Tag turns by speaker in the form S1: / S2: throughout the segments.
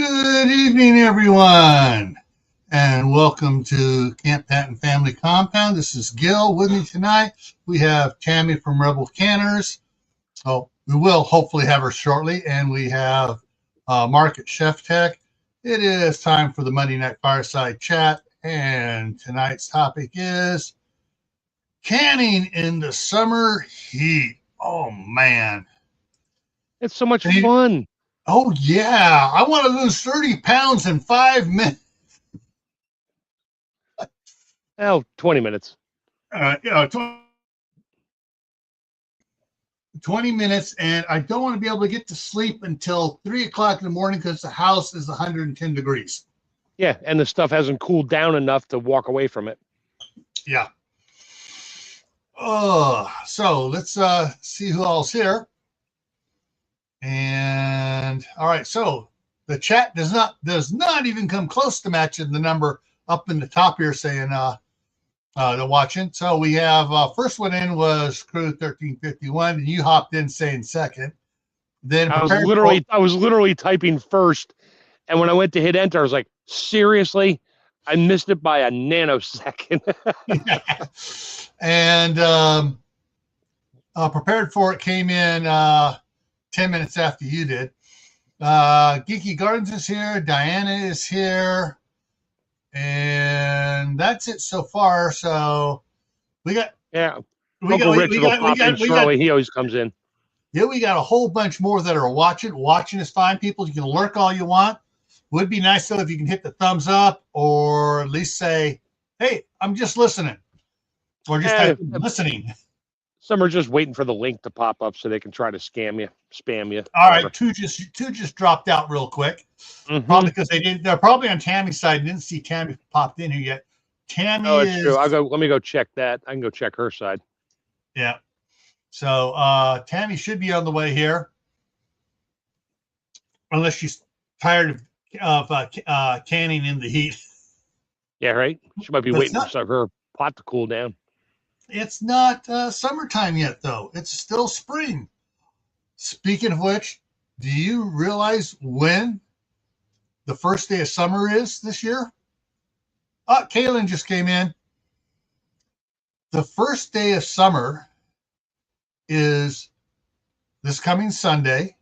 S1: Good evening, everyone, and welcome to Camppatton Family Compound. This is Gil. With me tonight, we have Tammy from Rebel Canners. Oh, we will hopefully have her shortly, and we have Mark at ChefTech. It is time for the Monday Night Fireside Chat, and tonight's topic is canning in the summer heat. Oh, man.
S2: It's so much fun.
S1: Oh, yeah. I want to lose 30 pounds in 5 minutes.
S2: 20 minutes.
S1: 20 minutes, and I don't want to be able to get to sleep until 3 o'clock in the morning because the house is 110 degrees.
S2: Yeah, and the stuff hasn't cooled down enough to walk away from it.
S1: Yeah. So let's see who all's here. And all right, so the chat does not even come close to matching the number up in the top here saying they're watching. So we have first one in was Crew 1351, and you hopped in saying second. Then
S2: I was literally typing first, and when I went to hit enter, I was like, seriously? I missed it by a nanosecond.
S1: Yeah. And prepared for it came in 10 minutes after you did. Geeky Gardens is here. Diana is here. And that's it so far. So we got
S2: Uncle Richard will pop in shortly. He always comes in.
S1: Yeah, we got a whole bunch more that are watching. Watching is fine, people. You can lurk all you want. Would be nice though if you can hit the thumbs up or at least say, "Hey, I'm just listening," or just type listening.
S2: Some are just waiting for the link to pop up so they can try to spam you.
S1: All right, two just dropped out real quick.
S2: Mm-hmm.
S1: Probably because they're probably on Tammy's side. Didn't see Tammy popped in here yet. Tammy
S2: it's true. Let me go check that. I can go check her side.
S1: Yeah. So Tammy should be on the way here, unless she's tired of canning in the heat.
S2: Yeah, right. She might be waiting for her pot to cool down.
S1: It's not summertime yet, though. It's still spring. Speaking of which, do you realize when the first day of summer is this year? Kaylin just came in. The first day of summer is this coming Sunday,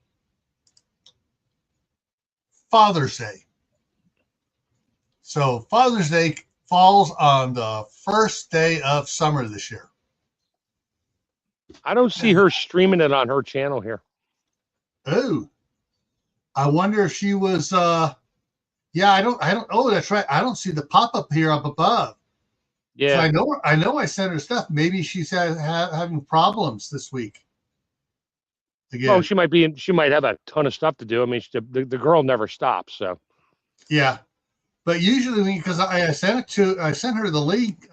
S1: Father's Day. So Father's Day falls on the first day of summer this year.
S2: I don't see her streaming it on her channel here.
S1: Oh, I wonder if she was. I don't. Oh, that's right. I don't see the pop up here up above.
S2: Yeah,
S1: so I know. I sent her stuff. Maybe she's having problems this week.
S2: Again. Oh, she might have a ton of stuff to do. I mean, the girl never stops. So.
S1: Yeah. But usually, because I sent her the link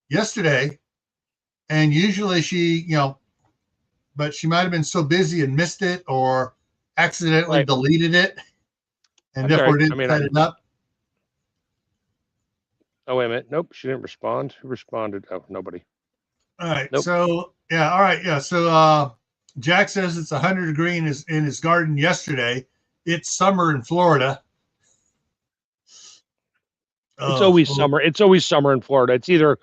S1: yesterday, and usually she, but she might have been so busy and missed it or accidentally deleted it, and therefore didn't set it up.
S2: Oh, wait a minute. Nope, she didn't respond. Who responded? Oh, nobody.
S1: All right.
S2: Nope.
S1: So all right. Yeah. So Jack says it's 100 degrees in his garden yesterday. It's summer in Florida.
S2: It's always summer. It's always summer in Florida. It's either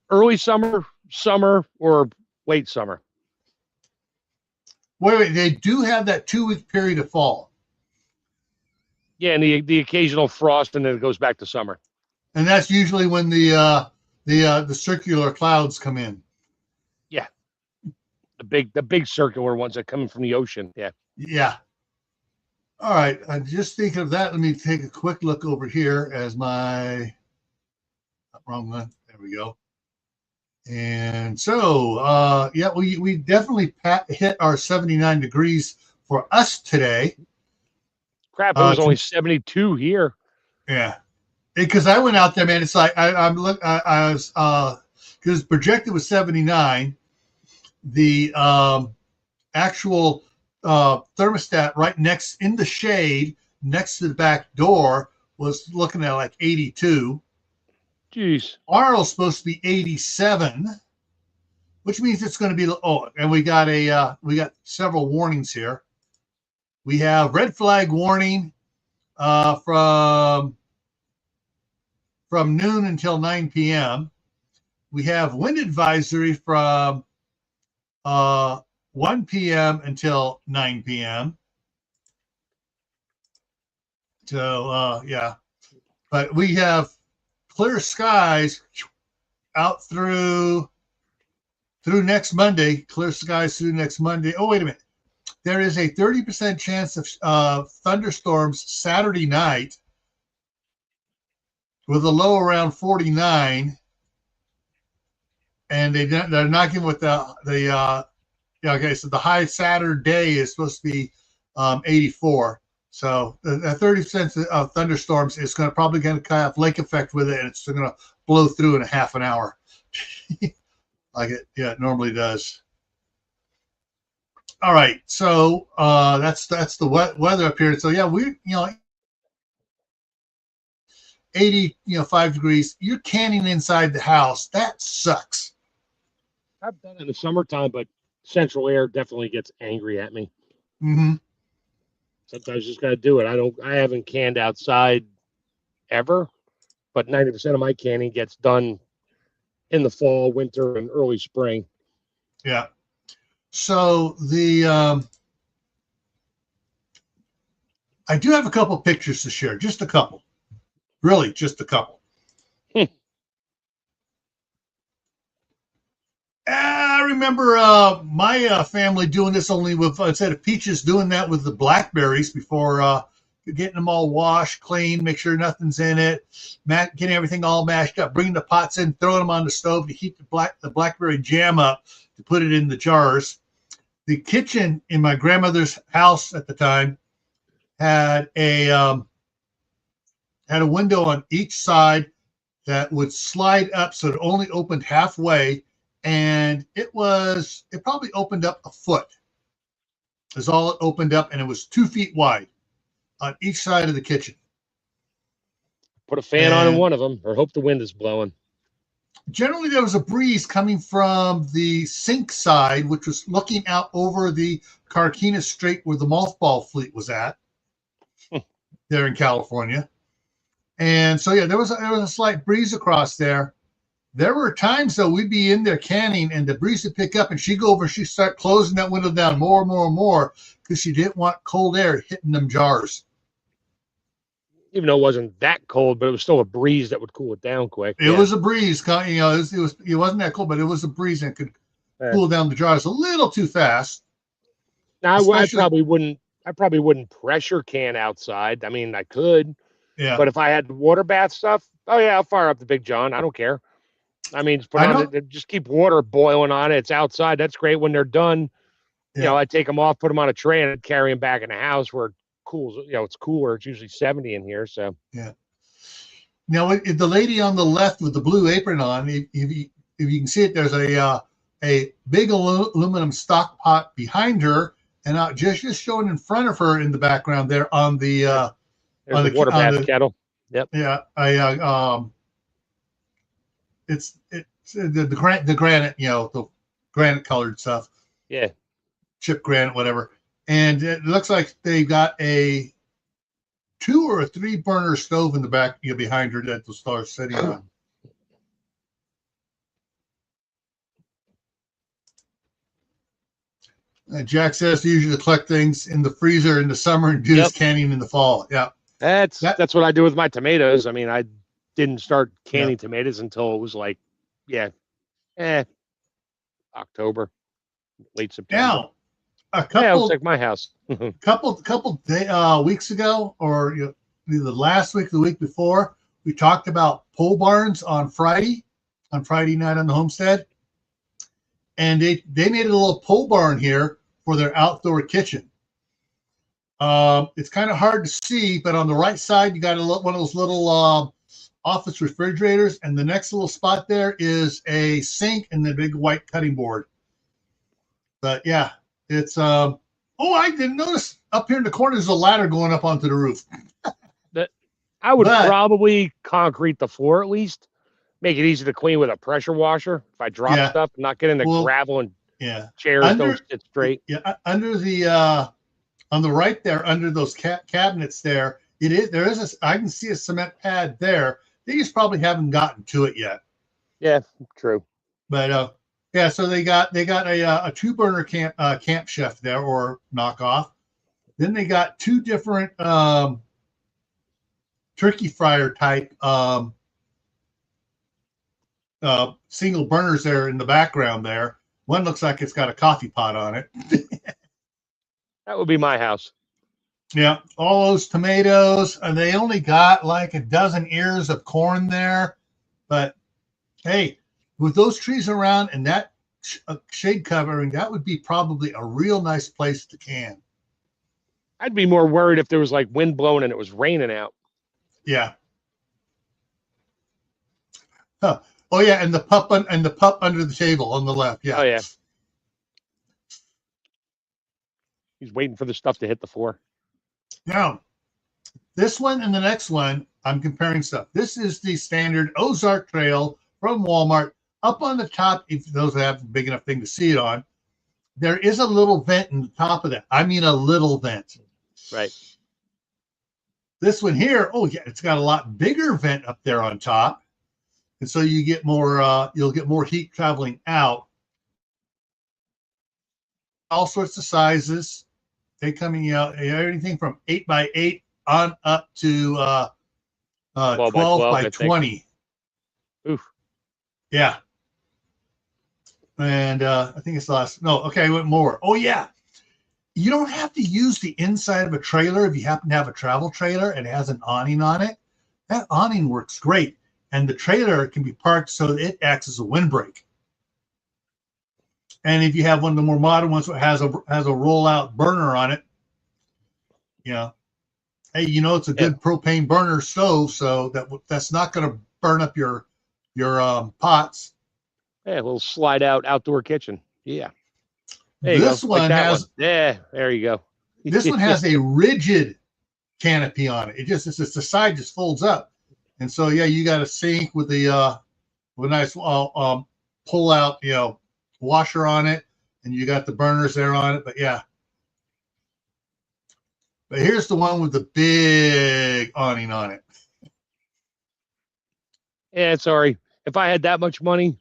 S2: early summer, or late summer.
S1: Wait. They do have that 2-week period of fall.
S2: Yeah, and the occasional frost, and then it goes back to summer.
S1: And that's usually when the circular clouds come in.
S2: Yeah, the big circular ones that come in from the ocean. Yeah.
S1: Yeah. All right, I'm just thinking of that. Let me take a quick look over here as my wrong one. There we go. And so, we definitely hit our 79 degrees for us today.
S2: Crap, it was only 72 here.
S1: Yeah, because I went out there, man. It's like I was because projected was 79. The actual thermostat right next in the shade next to the back door was looking at like 82.
S2: Jeez.
S1: Tomorrow's supposed to be 87, which means it's going to be and we got several warnings here. We have red flag warning from noon until 9 p.m. We have wind advisory from 1 p.m. until 9 p.m. So, yeah. But we have clear skies out through next Monday. Clear skies through next Monday. Oh, wait a minute. There is a 30% chance of thunderstorms Saturday night with a low around 49. And they're not giving with okay, so the high Saturday is supposed to be 84. So the 30% of thunderstorms is probably going to have lake effect with it, and it's going to blow through in a half an hour, like it normally does. All right, so that's the weather up here. So yeah, 5 degrees. You're canning inside the house. That sucks.
S2: I've done it in the summertime, but central air definitely gets angry at me.
S1: Mm-hmm.
S2: Sometimes you just got to do it. I haven't canned outside ever, but 90% of my canning gets done in the fall, winter, and early spring.
S1: Yeah. So I do have a couple pictures to share, just a couple, really, just a couple. I remember my family doing this only with, instead of peaches, doing that with the blackberries before getting them all washed, clean, make sure nothing's in it, getting everything all mashed up, bringing the pots in, throwing them on the stove to heat the blackberry jam up to put it in the jars. The kitchen in my grandmother's house at the time had a window on each side that would slide up, so it only opened halfway. And it probably opened up a foot. Is all it opened up, and it was 2 feet wide on each side of the kitchen.
S2: Put a fan on in one of them, or hope the wind is blowing.
S1: Generally, there was a breeze coming from the sink side, which was looking out over the Carquinez Strait where the mothball fleet was at, there in California. And so, yeah, there was a slight breeze across there. There were times, though, we'd be in there canning, and the breeze would pick up, and she'd go over and she'd start closing that window down more and more and more because she didn't want cold air hitting them jars.
S2: Even though it wasn't that cold, but it was still a breeze that would cool it down quick.
S1: It was a breeze. It wasn't that cold, but it was a breeze and could cool down the jars a little too fast.
S2: Now, I probably wouldn't pressure can outside. I mean, I could.
S1: Yeah.
S2: But if I had water bath stuff, oh yeah, I'll fire up the Big John. I don't care. I mean, just keep water boiling on it. It's outside. That's great. When they're done, I take them off, put them on a tray, and carry them back in the house where it cools. It's cooler. It's usually 70 in here. So
S1: yeah. Now, the lady on the left with the blue apron on, if you can see it, there's a big aluminum stock pot behind her, and just showing in front of her in the background there on the
S2: water bath kettle. Yep.
S1: Yeah. It's the granite, the granite colored stuff.
S2: Yeah.
S1: Chip granite, whatever. And it looks like they got a 2 or 3 burner stove in the back, behind her that the star's sitting on. Jack says to usually collect things in the freezer in the summer and do his canning in the fall. Yeah.
S2: That's what I do with my tomatoes. I mean, I didn't start canning tomatoes until it was like, October, late September.
S1: Now, it was
S2: like my house.
S1: couple weeks ago, or either last week or the week before, we talked about pole barns on Friday night on the homestead, and they made a little pole barn here for their outdoor kitchen. It's kind of hard to see, but on the right side, you got one of those little office refrigerators, and the next little spot there is a sink and the big white cutting board. But yeah, it's I didn't notice up here in the corner there's a ladder going up onto the roof.
S2: I would probably concrete the floor at least, make it easy to clean with a pressure washer. If I drop stuff, not get in the gravel and chairs don't sit straight.
S1: Yeah, under the on the right there, under those cabinets there, there is I can see a cement pad there. They just probably haven't gotten to it yet.
S2: Yeah, true.
S1: But yeah, so they got a 2-burner Camp Chef there, or knockoff. Then they got 2 different turkey fryer type single burners there in the background there. One looks like it's got a coffee pot on it.
S2: That would be my house.
S1: Yeah, all those tomatoes, and they only got like a dozen ears of corn there. But hey, with those trees around and that shade covering, that would be probably a real nice place to can.
S2: I'd be more worried if there was like wind blowing and it was raining out.
S1: Yeah. Huh. Oh yeah, and the pup under the table on the left. Yeah.
S2: Oh yeah. He's waiting for the stuff to hit the floor.
S1: Now, this one and the next one, I'm comparing stuff. This is the standard Ozark Trail from Walmart. Up on the top, if those have a big enough thing to see it on, there is a little vent in the top of that. I mean, a little vent.
S2: Right.
S1: This one here, oh yeah, it's got a lot bigger vent up there on top, and so you get more. You'll get more heat traveling out. All sorts of sizes. They coming out anything from 8x8 on up to 12 by 20.
S2: Oof.
S1: Yeah. And I think it's the last. No, okay, I went more. Oh yeah. You don't have to use the inside of a trailer if you happen to have a travel trailer and it has an awning on it. That awning works great. And the trailer can be parked so that it acts as a windbreak. And if you have one of the more modern ones that has a rollout burner on it, hey, it's a good propane burner stove, so that's not going to burn up your pots.
S2: Yeah, a little slide out outdoor kitchen. Yeah.
S1: This one has
S2: yeah, there you go.
S1: This one has a rigid canopy on it. It's the side just folds up, and so yeah, you got a sink with a nice pull out washer on it, and you got the burners there on it. But yeah, but here's the one with the big awning on it.
S2: Yeah, sorry. If I had that much money,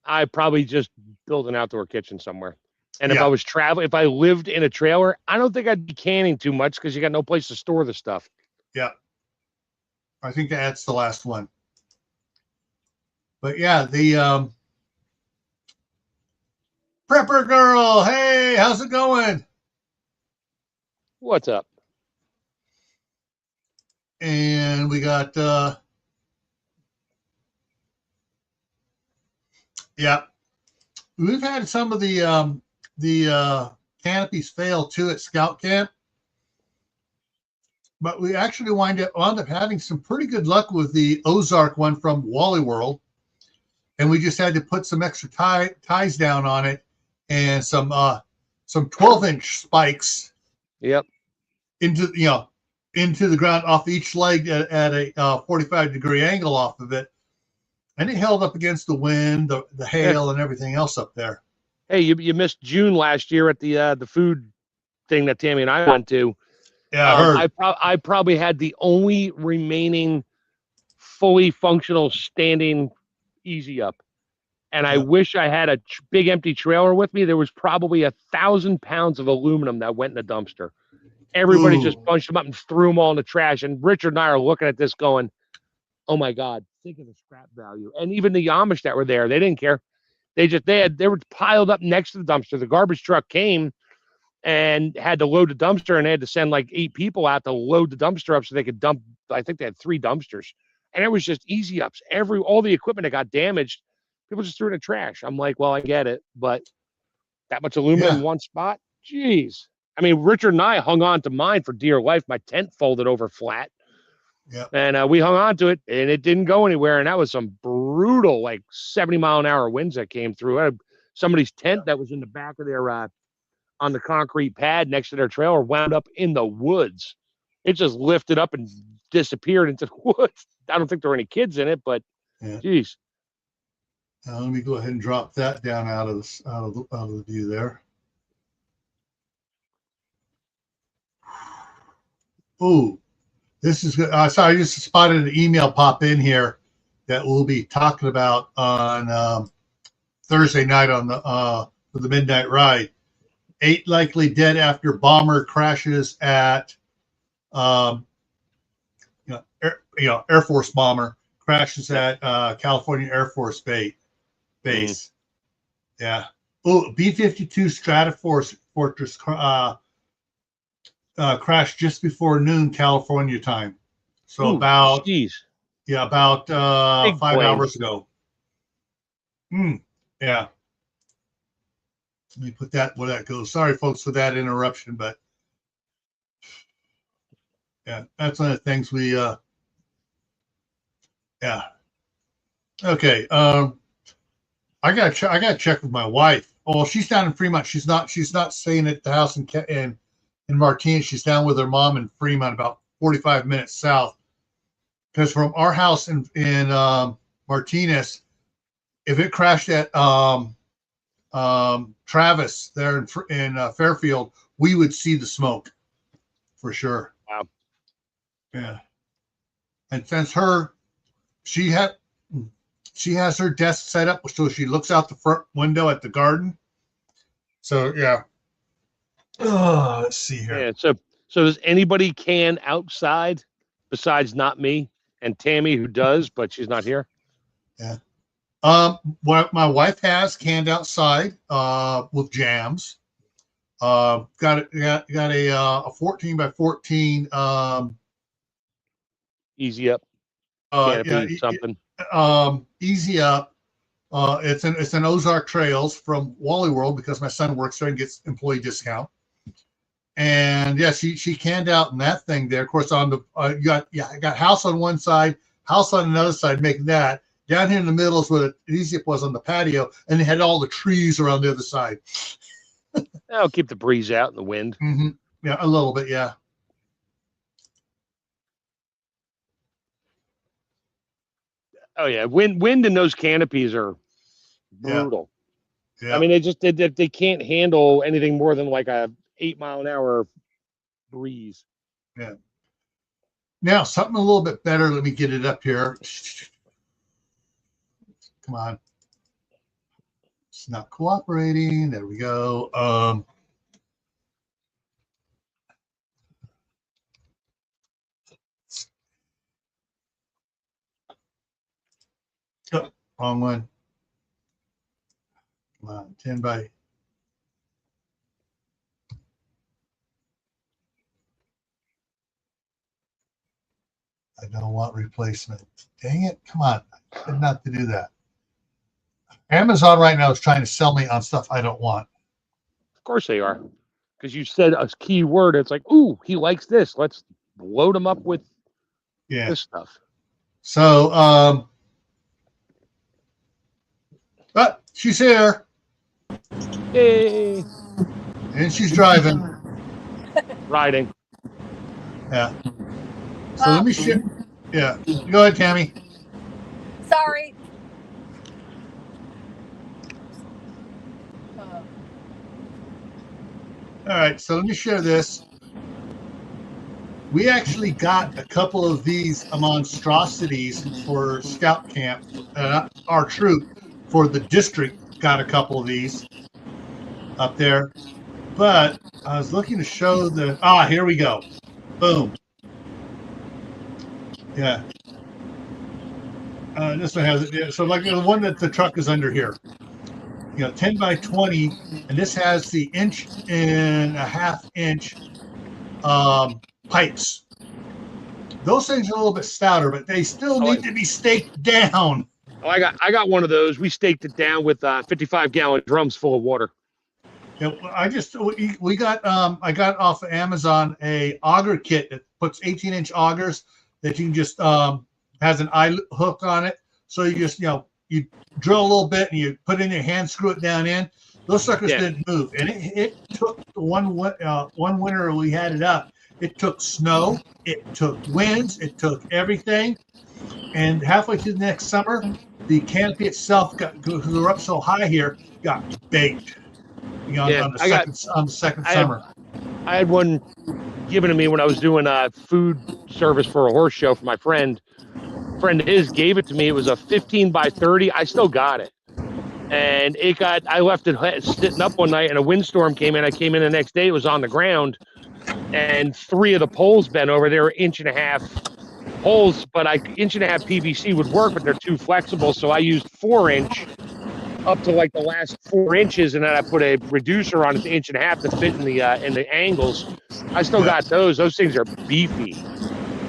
S2: I'd probably just build an outdoor kitchen somewhere. And if I was traveling, if I lived in a trailer, I don't think I'd be canning too much because you got no place to store the stuff.
S1: Yeah. I think that's the last one. But yeah, the Prepper Girl. Hey, how's it going?
S2: What's up?
S1: And we got yeah. We've had some of the canopies fail too at Scout Camp, but we actually wound up having some pretty good luck with the Ozark one from Wally World, and we just had to put some extra ties down on it and some 12-inch spikes.
S2: Yep.
S1: Into the ground off each leg at a 45-degree angle off of it, and it held up against the wind, the hail, and everything else up there.
S2: Hey, you missed June last year at the food thing that Tammy and I went to.
S1: Yeah, I heard.
S2: I probably had the only remaining fully functional standing easy up, and I wish I had a big empty trailer with me. There was probably 1,000 pounds of aluminum that went in the dumpster. Everybody just bunched them up and threw them all in the trash. And Richard and I are looking at this going, "Oh my God, think of the scrap value." And even the Amish that were there, they didn't care. They were piled up next to the dumpster. The garbage truck came and had to load the dumpster, and they had to send like 8 people out to load the dumpster up so they could dump. I think they had 3 dumpsters, and it was just easy ups. All the equipment that got damaged, people just threw it in the trash. I'm like, well, I get it, but that much aluminum in one spot, jeez. I mean, Richard and I hung on to mine for dear life. My tent folded over flat.
S1: Yeah.
S2: And we hung on to it, and it didn't go anywhere. And that was some brutal, like 70-mile-an-hour winds that came through. Somebody's tent that was in the back of their, on the concrete pad next to their trailer, wound up in the woods. It just lifted up and disappeared into the woods. I don't think there were any kids in it, but geez.
S1: Now, let me go ahead and drop that down out of the view there. Ooh, this is good. Sorry, I just spotted an email pop in here that we'll be talking about on Thursday night on the for the Midnight Ride. 8 likely dead after bomber crashes at Air Force bomber crashes at California Air Force base. Yeah. Oh, B-52 Stratofortress crashed just before noon California time. So about 5 hours ago. Yeah. Let me put that where that goes. Sorry, folks, for that interruption, but yeah, that's one of the things we yeah. Okay. I got to check with my wife. Oh, she's down in Fremont. She's not staying at the house in Martinez. She's down with her mom in Fremont, about 45 minutes south. Because from our house in Martinez, if it crashed at Travis there in Fairfield, we would see the smoke for sure.
S2: Wow.
S1: Yeah. And since she has her desk set up so she looks out the front window at the garden. So yeah. Oh, let's see here.
S2: Yeah. So does anybody can outside besides not me and Tammy, who does, but she's not here?
S1: Yeah. What my wife has canned outside with jams. Got a 14 by 14
S2: easy up. Canopy, something.
S1: Easy up. It's an Ozark Trails from Wally World because my son works there and gets employee discount. And yeah, she canned out in that thing there. Of course, on the I got house on one side, house on another side, making that. Down here in the middle is where the easy up was on the patio, and they had all the trees around the other side.
S2: That'll keep the breeze out and the wind.
S1: Mm-hmm. Yeah, a little bit, yeah.
S2: Oh yeah, wind and those canopies are brutal. Yeah. I mean, they can't handle anything more than like a 8-mile-an-hour breeze.
S1: Yeah. Now something a little bit better. Let me get it up here. Come on. It's not cooperating. There we go. Oh, wrong one. Come on, 10 by. I don't want replacement. Dang it. Come on. I did not to do that. Amazon right now is trying to sell me on stuff I don't want.
S2: Of course they are. Because you said a key word. It's like, ooh, he likes this. Let's load him up with this stuff.
S1: So, but she's here.
S2: Yay.
S1: And she's driving.
S2: Riding.
S1: Yeah. So let me share. Yeah. Go ahead, Tammy.
S3: Sorry.
S1: All right. So let me share this. We actually got a couple of these monstrosities for Scout Camp. Our troop for the district got a couple of these up there. But I was looking to show here we go. Boom. Yeah. This one has it. So like the one that the truck is under here, 10 by 20, and this has the 1.5 inch pipes. Those things are a little bit stouter, but they still need to be staked down.
S2: Oh, I got one of those. We staked it down with 55-gallon drums full of water.
S1: Yeah, we got I got off of Amazon a auger kit that puts 18-inch augers that you can just has an eye hook on it. So you just you drill a little bit and you put it in your hand, screw it down in. Those suckers didn't move, and it took one winter we had it up. It took snow, it took winds, it took everything, and halfway through the next summer, the canopy itself because we were up so high here, got baked. On the second summer.
S2: I had one given to me when I was doing a food service for a horse show for my friend. Friend of his gave it to me. It was a 15 by 30. I still got it. And I left it sitting up one night and a windstorm came in. I came in the next day, it was on the ground and 3 of the poles bent over. They were 1.5 inch poles, but 1.5 inch PVC would work, but they're too flexible. So I used 4-inch up to like the last 4 inches. And then I put a reducer on it to 1.5 inch to fit in the angles. I still got those. Those things are beefy.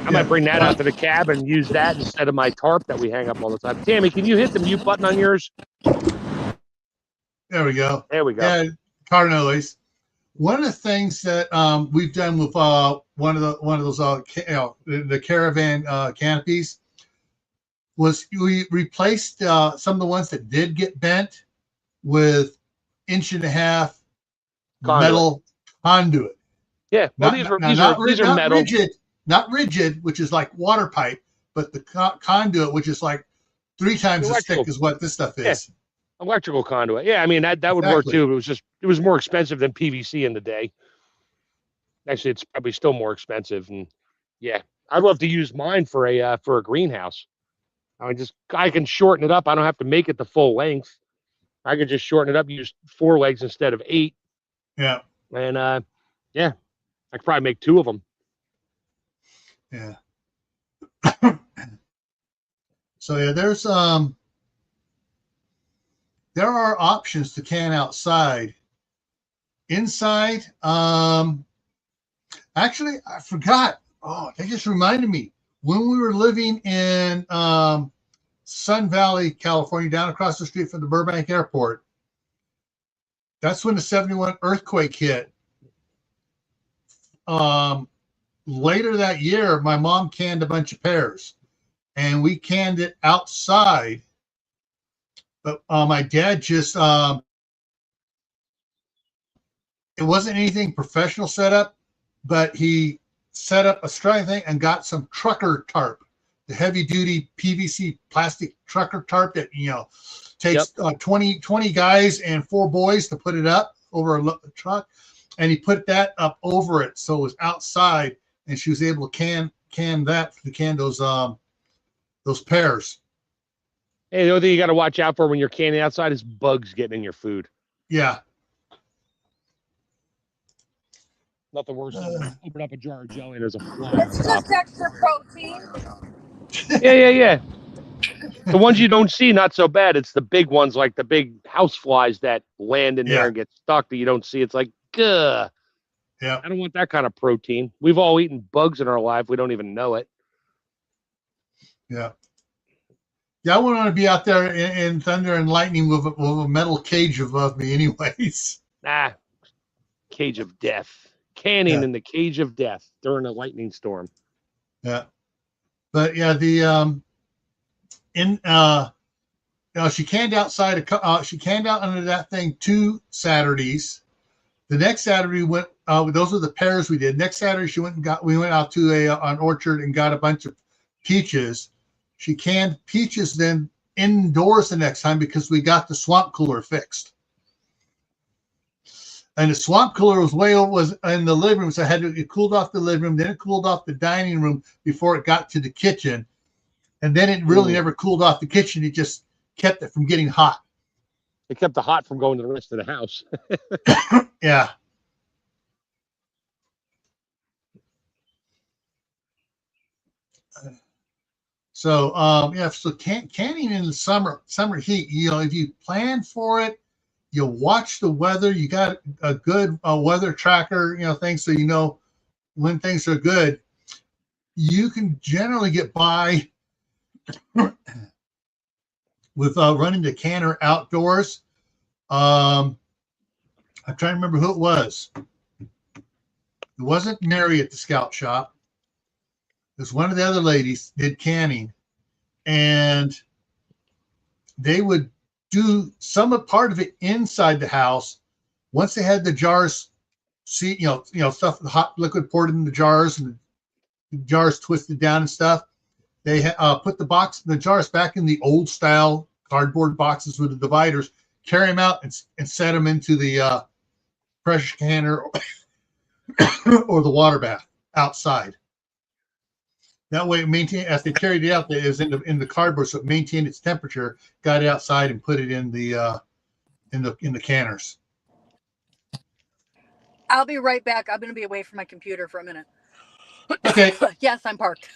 S2: I might bring that out to the cabin and use that instead of my tarp that we hang up all the time. Tammy, can you hit the mute button on yours?
S1: There we go.
S2: There we go.
S1: Yeah, car noise. One of the things that we've done with one of those the caravan canopies was we replaced some of the ones that did get bent with 1.5 inch metal conduit.
S2: Yeah, well, these are metal.
S1: Not rigid, which is like water pipe, but the conduit, which is like 3 times as thick as what this stuff is.
S2: Yeah. Electrical conduit. Yeah, I mean that would work too. It was more expensive than PVC in the day. Actually, it's probably still more expensive. And yeah, I'd love to use mine for a greenhouse. I can shorten it up. I don't have to make it the full length. I can just shorten it up, use 4 legs instead of 8.
S1: Yeah.
S2: And yeah, I could probably make 2 of them.
S1: Yeah. So yeah, there are options to can outside. Inside, actually, I forgot. Oh, that just reminded me. When we were living in Sun Valley, California, down across the street from the Burbank Airport, that's when the 71 earthquake hit. Later that year, my mom canned a bunch of pears, and we canned it outside. But my dad just, it wasn't anything professional setup, but he set up a strong thing and got some trucker tarp, the heavy duty PVC plastic trucker tarp that, takes 20 guys and 4 boys to put it up over a truck. And he put that up over it. So it was outside, and she was able to can those pears.
S2: Hey, the only thing you got to watch out for when you're canning outside is bugs getting in your food.
S1: Yeah.
S2: Nothing worse than open up a jar of jelly and there's a fly.
S3: It's just extra protein.
S2: Yeah. The ones you don't see, not so bad. It's the big ones, like the big house flies that land in there and get stuck that you don't see. It's like, ugh.
S1: Yeah.
S2: I don't want that kind of protein. We've all eaten bugs in our life. We don't even know it.
S1: Yeah. Yeah, I wouldn't want to be out there in thunder and lightning with a metal cage above me anyways.
S2: Cage of death. Canning in the cage of death during a lightning storm.
S1: Yeah. But yeah, she canned outside. She canned out under that thing 2 Saturdays. The next Saturday those were the pears we did. Next Saturday we went out to an orchard and got a bunch of peaches. She canned peaches then indoors the next time because we got the swamp cooler fixed. And the swamp cooler was in the living room, so it cooled off the living room, then it cooled off the dining room before it got to the kitchen. And then it really never cooled off the kitchen. It just kept it from getting hot.
S2: It kept the hot from going to the rest of the house.
S1: Yeah. So so canning in the summer heat, if you plan for it, you watch the weather, you got a good weather tracker, thing, so you know when things are good. You can generally get by with running the canner outdoors. I'm trying to remember who it was. It wasn't Mary at the Scout Shop. Because one of the other ladies did canning, and they would do some part of it inside the house. Once they had the jars, stuff, the hot liquid poured in the jars and the jars twisted down and stuff. They put the jars back in the old style cardboard boxes with the dividers, carry them out and set them into the pressure canner or the water bath. outside. That way, maintain as they carried it out, it was in the cardboard, so it maintained its temperature. Got it outside and put it in the canners.
S3: I'll be right back. I'm going to be away from my computer for a minute.
S1: Okay.
S3: Yes, I'm parked.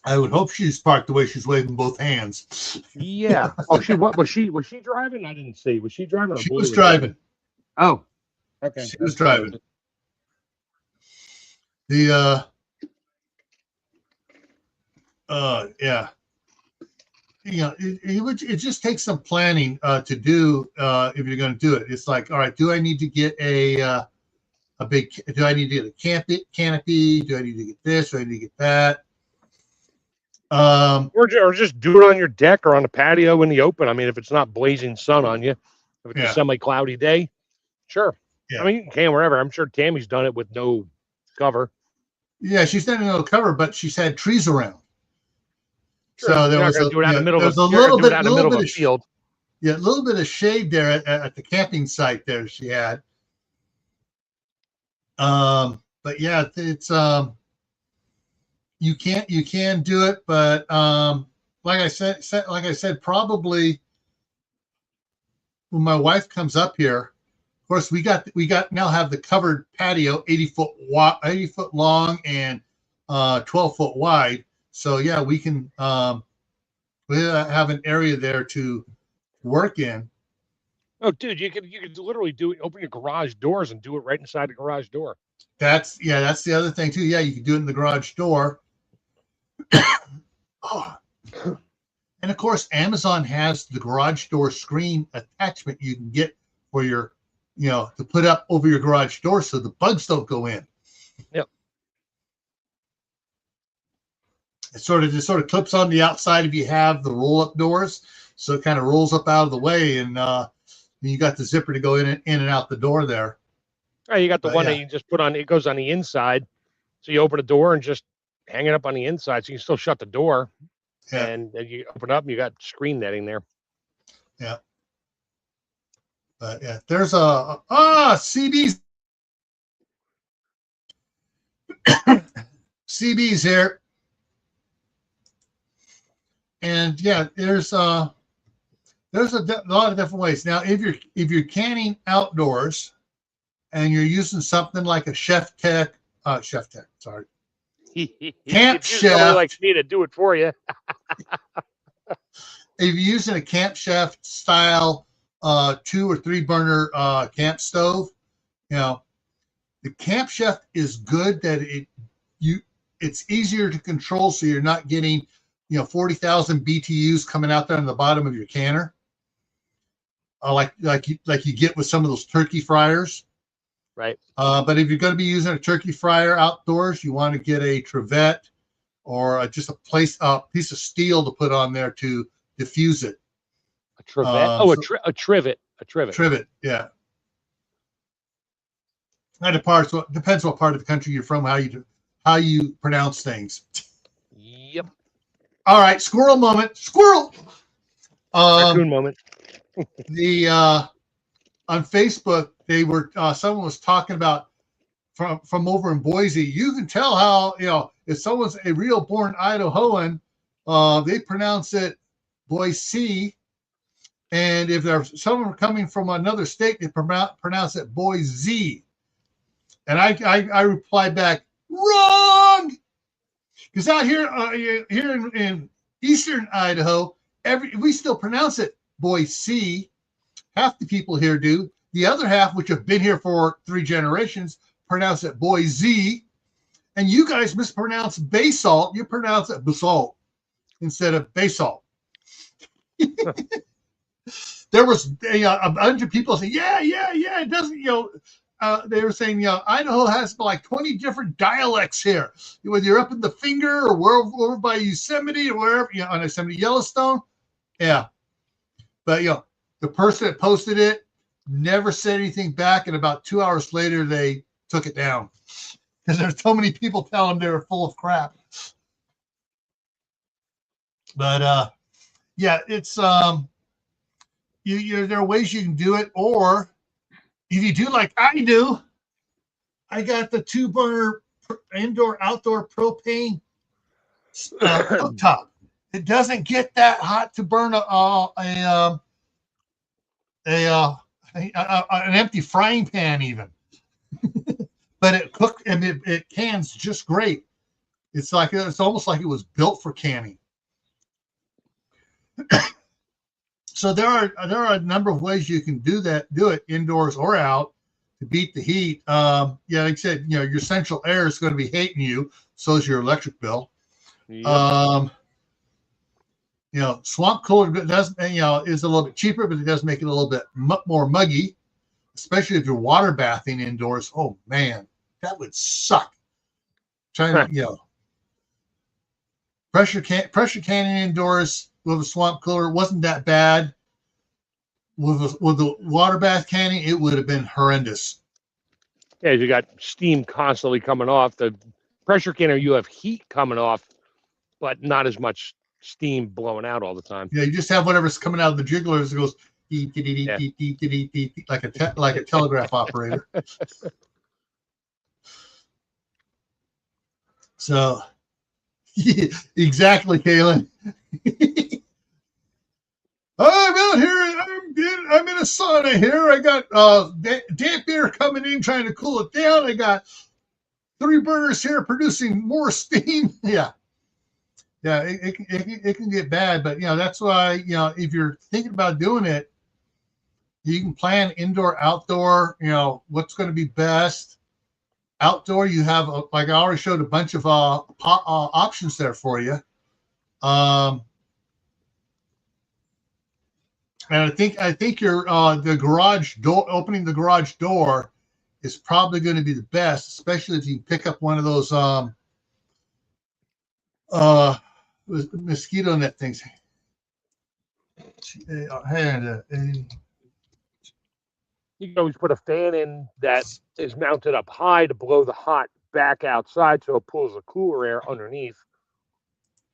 S1: I would hope she's parked the way she's waving both hands.
S2: Yeah. Oh, was she driving? I didn't see. Was she driving?
S1: She was driving.
S2: Oh, okay.
S1: She was driving. The yeah. It just takes some planning to do if you're going to do it. It's like, all right, do I need to get do I need to get a canopy? Do I need to get this? Do I need to get that?
S2: Or just do it on your deck or on the patio in the open. I mean, if it's not blazing sun on you, if it's a semi-cloudy day, sure. Yeah. I mean, you can wherever. I'm sure Tammy's done it with no cover.
S1: Yeah, she's done it no cover, but she's had trees around.
S2: Sure.
S1: So there was a little bit of
S2: field.
S1: Yeah, a little bit of shade there at the camping site there she had. But yeah, it's you can do it, but like I said, probably when my wife comes up here, of course we now have the covered patio, 80 foot long and 12 foot wide. So yeah, we can we have an area there to work in.
S2: Oh, dude, you could literally open your garage doors and do it right inside the garage door.
S1: That's the other thing too. Yeah, you can do it in the garage door. Oh. And of course, Amazon has the garage door screen attachment you can get for your, to put up over your garage door so the bugs don't go in.
S2: Yep.
S1: It sort of clips on the outside if you have the roll-up doors, so it kind of rolls up out of the way, and you got the zipper to go in and out the door there.
S2: Oh, you got the one that you just put on. It goes on the inside, so you open a door and just hang it up on the inside, so you can still shut the door. Yeah. And you open it up, and you got screen netting there.
S1: Yeah. But yeah, there's CB's. CB's here. And yeah, there's a lot of different ways. Now, if you're canning outdoors and you're using something like a ChefTech, sorry. Camp Chef.
S2: Somebody likes me to do it for you.
S1: If you're using a Camp Chef style 2 or 3 burner camp stove, the Camp Chef is good that it's easier to control, so you're not getting 40,000 BTUs coming out there on the bottom of your canner, like you get with some of those turkey fryers.
S2: Right.
S1: But if you're going to be using a turkey fryer outdoors, you want to get a trivet or just a piece of steel to put on there to diffuse it.
S2: A trivet? A trivet. A trivet.
S1: Trivet, yeah. That depends what part of the country you're from, how you pronounce things.
S2: Yep.
S1: All right, squirrel moment. Squirrel.
S2: Raccoon moment.
S1: On Facebook, they were someone was talking about from over in Boise. You can tell how if someone's a real born Idahoan, they pronounce it Boise, and if there's someone coming from another state, they pronounce it Boise. And I replied back, wrong, because out here in eastern Idaho, we still pronounce it Boise. Half the people here do. The other half, which have been here for 3 generations, pronounce it Boise. And you guys mispronounce basalt. You pronounce it basalt instead of basalt. There was a bunch of people saying, yeah, it doesn't, they were saying, Idaho has like 20 different dialects here. Whether you're up in the Finger or over by Yosemite or wherever, on Yosemite, Yellowstone. Yeah. But, the person that posted it never said anything back, and about 2 hours later, they took it down because there's so many people telling them they were full of crap. But yeah, it's there are ways you can do it, or if you do like I do, I got the 2-burner indoor-outdoor propane cooktop. It doesn't get that hot to burn an empty frying pan even, but it cans just great. It's almost like it was built for canning. So there are a number of ways you can do it indoors or out to beat the heat. Like I said, your central air is going to be hating you. So is your electric bill. Yep. Swamp cooler is a little bit cheaper, but it does make it a little bit more muggy, especially if you're water bathing indoors. Oh man, that would suck. Pressure canning indoors with a swamp cooler wasn't that bad. With the water bath canning, it would have been horrendous.
S2: Yeah, you got steam constantly coming off. The pressure canner, you have heat coming off, but not as much steam blowing out all the time.
S1: Yeah, you just have whatever's coming out of the jigglers that goes like a telegraph operator. So, yeah, exactly, Kaylin. I'm out here. I'm in a sauna here. I got damp air coming in, trying to cool it down. I got 3 burners here producing more steam. Yeah, it can get bad, but that's why if you're thinking about doing it, you can plan indoor, outdoor. What's going to be best. Outdoor, you have like I already showed a bunch of options there for you. And I think your the garage door, opening the garage door, is probably going to be the best, especially if you pick up one of those mosquito net things.
S2: You can always put a fan in that is mounted up high to blow the hot back outside, so it pulls the cooler air underneath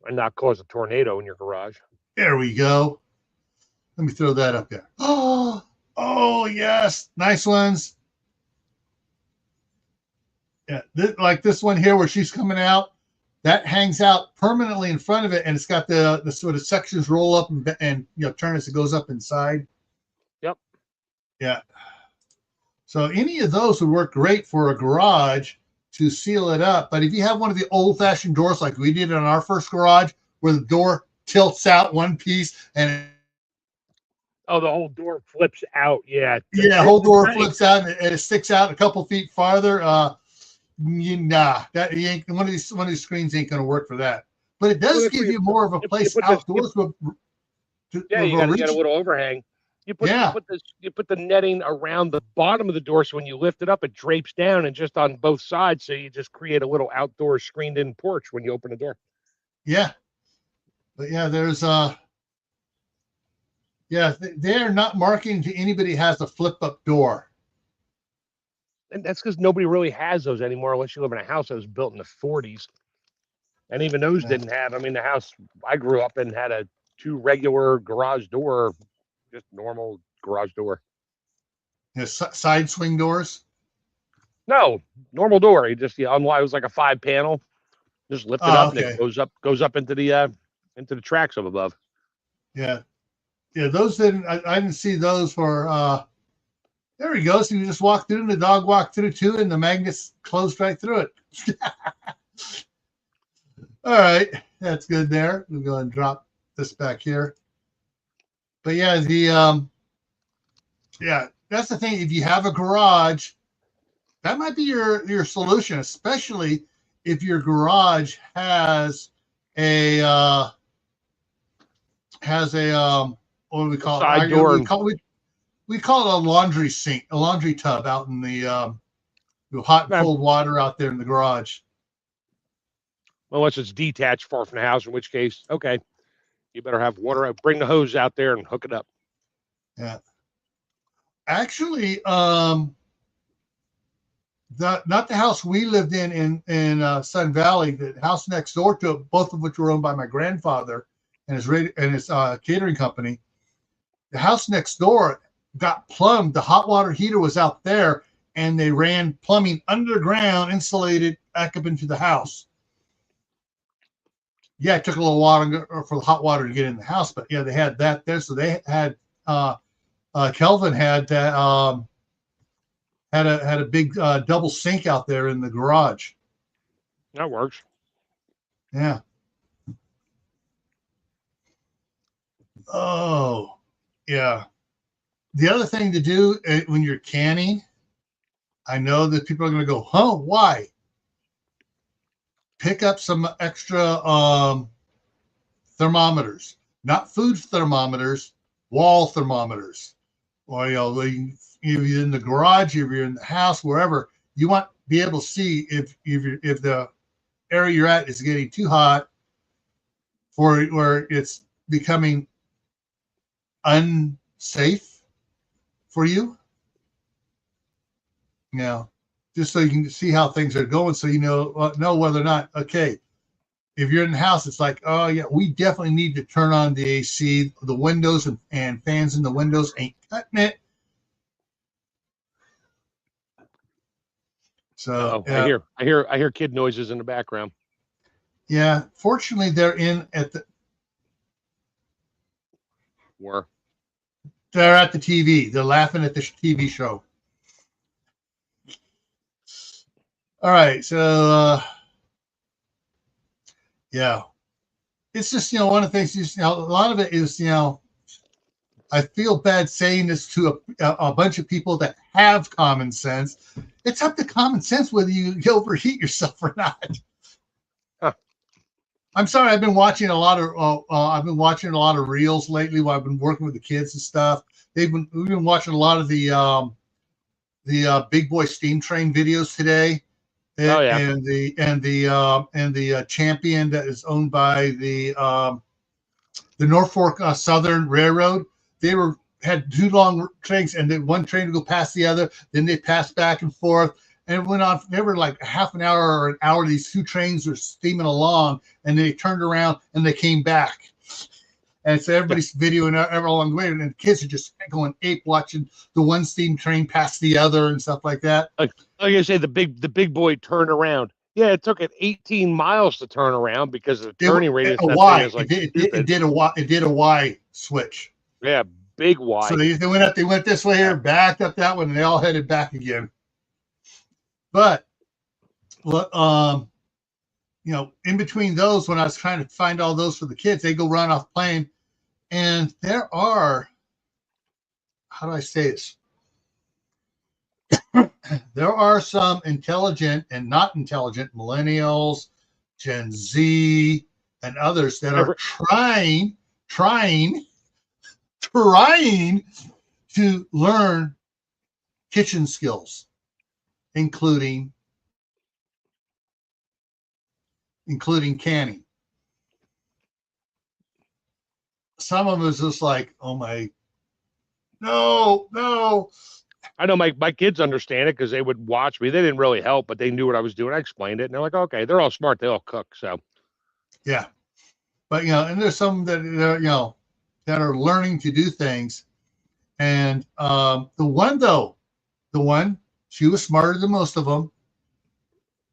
S2: and not cause a tornado in your garage.
S1: There we go. Let me throw that up there. Oh yes, nice ones. Yeah, like this one here where she's coming out, that hangs out permanently in front of it, and it's got the sort of sections roll up and turn as it goes up inside.
S2: Yep.
S1: Yeah. So any of those would work great for a garage to seal it up. But if you have one of the old-fashioned doors like we did in our first garage, where the door tilts out one piece and
S2: the whole door flips out. Yeah.
S1: Yeah, whole door flips out and it sticks out a couple feet farther. That you ain't one of these screens ain't going to work for that. But it does give you more of a place outdoors.
S2: You got a little overhang. You put the netting around the bottom of the door, so when you lift it up, it drapes down and just on both sides. So you just create a little outdoor screened-in porch when you open the door.
S1: Yeah, but there's they're not marketing to anybody who has a flip-up door.
S2: And that's because nobody really has those anymore unless you live in a house that was built in the 40s. And even those didn't have. I mean, the house I grew up in had a 2 regular garage door, just normal garage door.
S1: Side swing doors?
S2: No, normal door. You just unlock. It was like a 5-panel. Just lift it up and it goes up into the tracks up above.
S1: Yeah. Yeah, those didn't. I didn't see those for. There we go. So you just walk through, and the dog walked through too, and the magnets closed right through it. All right, that's good there. We'll go and drop this back here. But that's the thing. If you have a garage, that might be your solution, especially if your garage has a what do we call
S2: side
S1: it?
S2: door.
S1: We call it a laundry sink, a laundry tub out in the hot and cold water out there in the garage.
S2: Unless it's detached far from the house, in which case, okay, you better have water. Bring the hose out there and hook it up.
S1: Yeah. Actually, not the house we lived in Sun Valley, the house next door to it, both of which were owned by my grandfather and his catering company. The house next door, got plumbed. The hot water heater was out there, and they ran plumbing underground, insulated back up into the house. Yeah, it took a little while for the hot water to get in the house, but yeah, they had that there. So they had Kelvin had that had a big double sink out there in the garage.
S2: That works.
S1: Yeah. Oh, yeah. The other thing to do when you're canning, I know that people are going to go, huh, why? Pick up some extra thermometers, not food thermometers, wall thermometers. Or, if you're in the garage, if you're in the house, wherever, you want to be able to see if the area you're at is getting too hot for where it's becoming unsafe for you. Just so you can see how things are going, so you know whether or not, okay, if you're in the house, it's like, oh yeah, we definitely need to turn on the AC. The windows and fans in the windows ain't cutting it. So
S2: I hear kid noises in the background.
S1: Yeah, fortunately, they're in at the.
S2: Where?
S1: They're at the TV. They're laughing at the TV show. All right, so yeah, it's just one of the things. Just, a lot of it is I feel bad saying this to a bunch of people that have common sense. It's up to common sense whether you overheat yourself or not.
S2: Huh.
S1: I'm sorry. I've been watching a lot of reels lately while I've been working with the kids and stuff. We've been watching a lot of the Big Boy Steam Train videos today.
S2: Oh yeah.
S1: And the Champion that is owned by the Norfolk Southern Railroad. They had two long trains, and then one train would go past the other. Then they passed back and forth, and it went on. They were like half an hour or an hour. These two trains were steaming along, and they turned around and they came back. And so everybody's videoing ever along the way, and the kids are just going ape watching the one steam train pass the other and stuff like that.
S2: Like I say, the big boy turned around. Yeah, it took it 18 miles to turn around because the turning radius of that thing is like
S1: it did a Y switch.
S2: Yeah, big Y.
S1: So they went this way here, backed up that one, and they all headed back again. But in between those, when I was trying to find all those for the kids, they go run off plane, and there are, how do I say this? There are some intelligent and not intelligent millennials, Gen Z, and others that are trying to learn kitchen skills, including canning. Some of them is just like, oh my, no.
S2: I know my kids understand it because they would watch me. They didn't really help, but they knew what I was doing. I explained it, and they're like, okay, they're all smart. They all cook. So,
S1: yeah. But, and there's some that, that are learning to do things. And the one, she was smarter than most of them.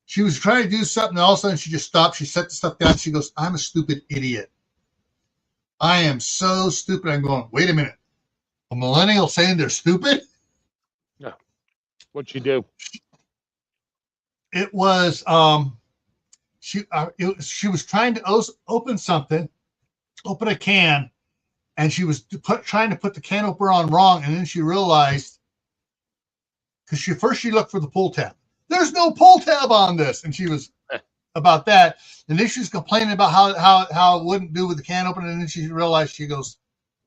S1: She was trying to do something, and all of a sudden she just stopped. She set the stuff down. She goes, I'm a stupid idiot. I am so stupid. I'm going, wait a minute. A millennial saying they're stupid?
S2: Yeah. What'd she do?
S1: It was she was trying to open a can, and she was trying to put the can opener on wrong, and then she realized, because she looked for the pull tab. There's no pull tab on this, and she was about that, and then she was complaining about how it wouldn't do with the can opener, and then she realized, she goes,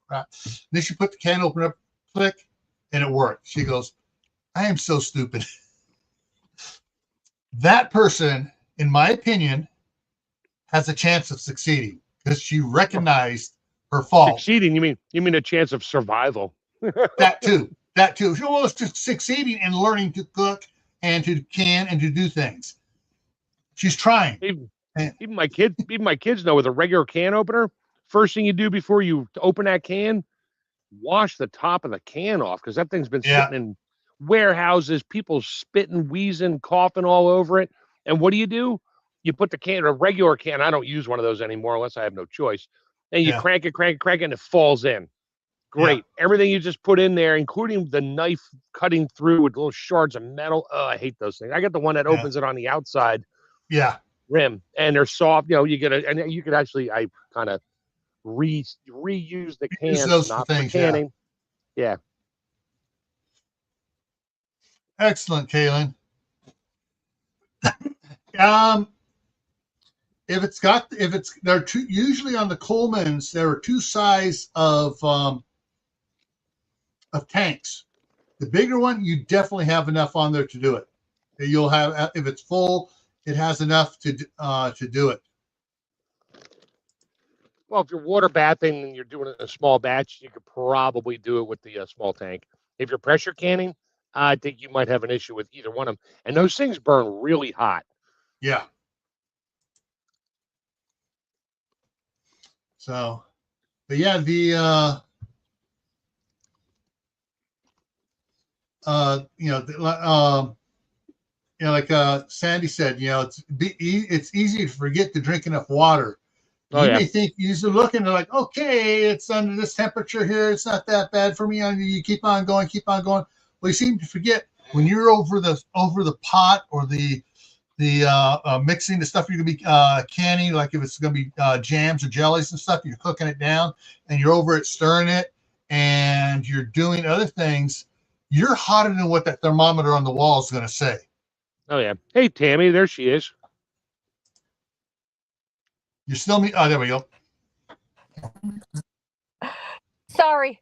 S1: right. And then she put the can opener up, click, and it worked. She goes, I am so stupid. That person, in my opinion, has a chance of succeeding because she recognized her fault.
S2: Succeeding? You mean a chance of survival?
S1: That too. She was just succeeding in learning to cook and to can and to do things. She's trying.
S2: Even my kids know with a regular can opener, first thing you do before you open that can, wash the top of the can off because that thing's been
S1: Yeah.
S2: sitting in warehouses, people spitting, wheezing, coughing all over it. And what do? You put the can, a regular can. I don't use one of those anymore unless I have no choice. And you
S1: Yeah.
S2: crank it, and it falls in. Great. Everything you just put in there, including the knife cutting through with little shards of metal. Oh, I hate those things. I got the one that opens it on the outside rim, and they're soft. You get it, and you could actually, I kind of reuse the cans,
S1: those
S2: not
S1: things,
S2: for canning. Yeah.
S1: Excellent, Kaylin. There are two, usually on the Coleman's, there are two sizes of tanks. The bigger one, you definitely have enough on there to do it. You'll have, if it's full, it has enough to do it.
S2: Well, if you're water bathing and you're doing it in a small batch, you could probably do it with the small tank. If you're pressure canning, I think you might have an issue with either one of them. And those things burn really hot.
S1: Yeah. So, but yeah, like Sandy said, it's easy to forget to drink enough water. You may think you're looking at like, okay, it's under this temperature here. It's not that bad for me. You keep on going. Well, you seem to forget when you're over the pot or the mixing the stuff you're going to be canning, like if it's going to be jams or jellies and stuff, you're cooking it down and you're over it, stirring it, and you're doing other things. You're hotter than what that thermometer on the wall is going to say.
S2: Oh, yeah. Hey, Tammy, there she is.
S1: You're still me. Oh, there we go.
S3: Sorry.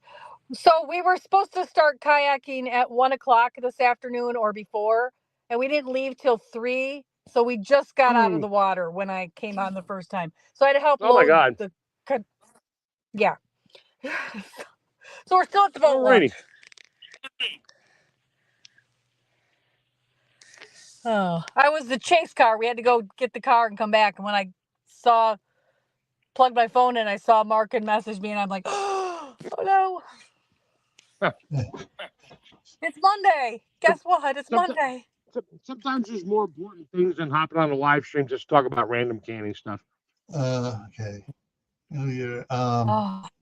S3: So we were supposed to start kayaking at 1:00 this afternoon or before, and we didn't leave till 3. So we just got out of the water when I came on the first time. So I had to help load the. Yeah. So we're still at the boat launch. Oh, I was the chase car. We had to go get the car and come back. And when I plugged my phone in, I saw Mark had messaged me, and I'm like, oh no. It's Monday. Guess what? It's Monday.
S2: Sometimes there's more important things than hopping on a live stream just to talk about random canning stuff.
S1: Okay.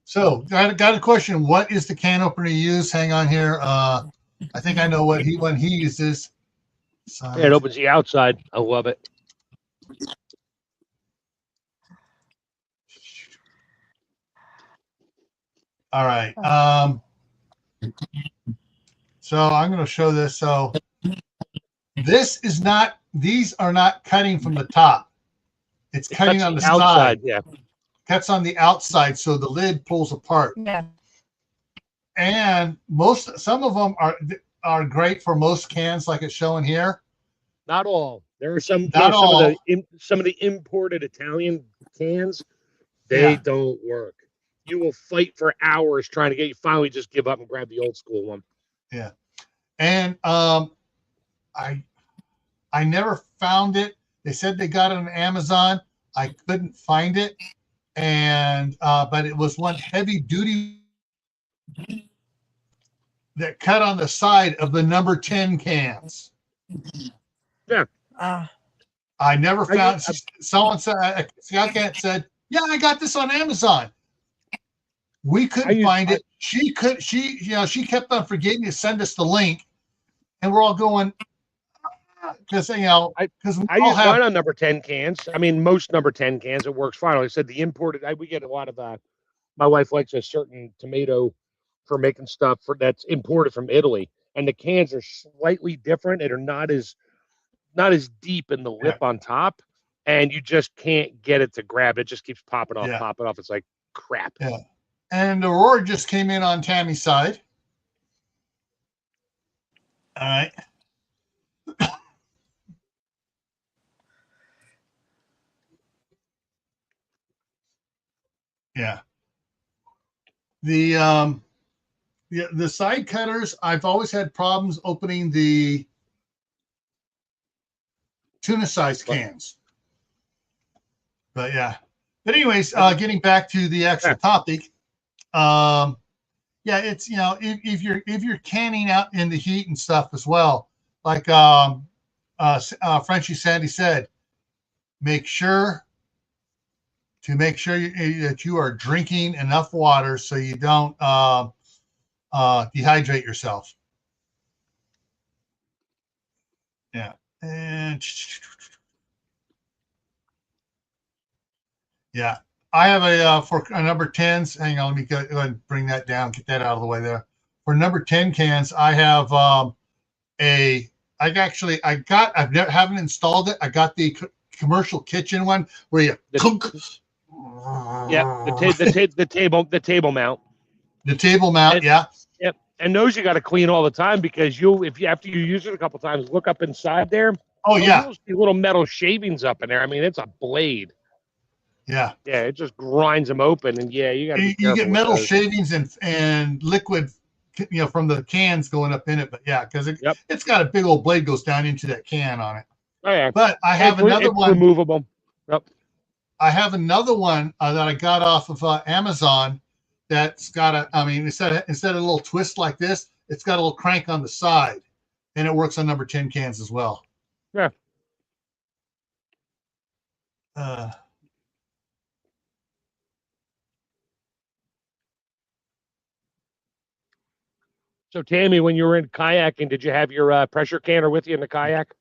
S1: So got a question. What is the can opener you use? Hang on here. I think I know what he uses.
S2: Yeah, it opens the outside. I love it.
S1: All right. So I'm going to show this. So these are not cutting from the top. It's cutting on the outside.
S2: Yeah.
S1: Cuts on the outside, so the lid pulls apart.
S3: Yeah.
S1: And some of them are great for most cans, like it's showing here.
S2: Not all. There are some of the imported Italian cans. They don't work. You will fight for hours trying to get. You finally just give up and grab the old school one.
S1: Yeah, and I never found it. They said they got it on Amazon. I couldn't find it, and but it was one heavy duty that cut on the side of the number 10 cans.
S2: Yeah.
S1: I never found. Someone said, Scott said, "Yeah, I got this on Amazon." We couldn't find it. She kept on forgetting to send us the link, and we're all going because I use
S2: mine on number 10 cans. I mean, most number 10 cans it works fine. Like I said, the imported. We get a lot of. My wife likes a certain tomato for making stuff that's imported from Italy, and the cans are slightly different and are not as deep in the lip on top, and you just can't get it to grab. It just keeps popping off. It's like crap.
S1: Yeah. And Aurora just came in on Tammy's side. All right. Yeah. The side cutters, I've always had problems opening the tuna size cans. But yeah. But anyways, getting back to the actual topic, yeah, it's if you're canning out in the heat and stuff as well, like Frenchie Sandy said, make sure that you are drinking enough water so you don't dehydrate yourself. Yeah, and yeah, I have a for number 10s. Hang on, let me go ahead and bring that down, get that out of the way there. For number 10 cans, I have I've never haven't installed it. I got the commercial kitchen one where you cook.
S2: Yeah, the table mount.
S1: The table mount,
S2: and,
S1: yeah.
S2: Yep, and those you got to clean all the time because after you use it a couple times, look up inside there.
S1: Oh yeah,
S2: you'll see little metal shavings up in there. I mean, it's a blade.
S1: Yeah,
S2: it just grinds them open, and yeah, you got to be careful.
S1: You get metal
S2: those.
S1: shavings and liquid, from the cans going up in it. But yeah, because it's got a big old blade goes down into that can on it.
S2: Oh yeah,
S1: but I have another one
S2: removable. Yep.
S1: I have another one that I got off of Amazon. That's got instead of a little twist like this, it's got a little crank on the side, and it works on number 10 cans as well.
S2: Yeah. So, Tammy, when you were in kayaking, did you have your pressure canner with you in the kayak?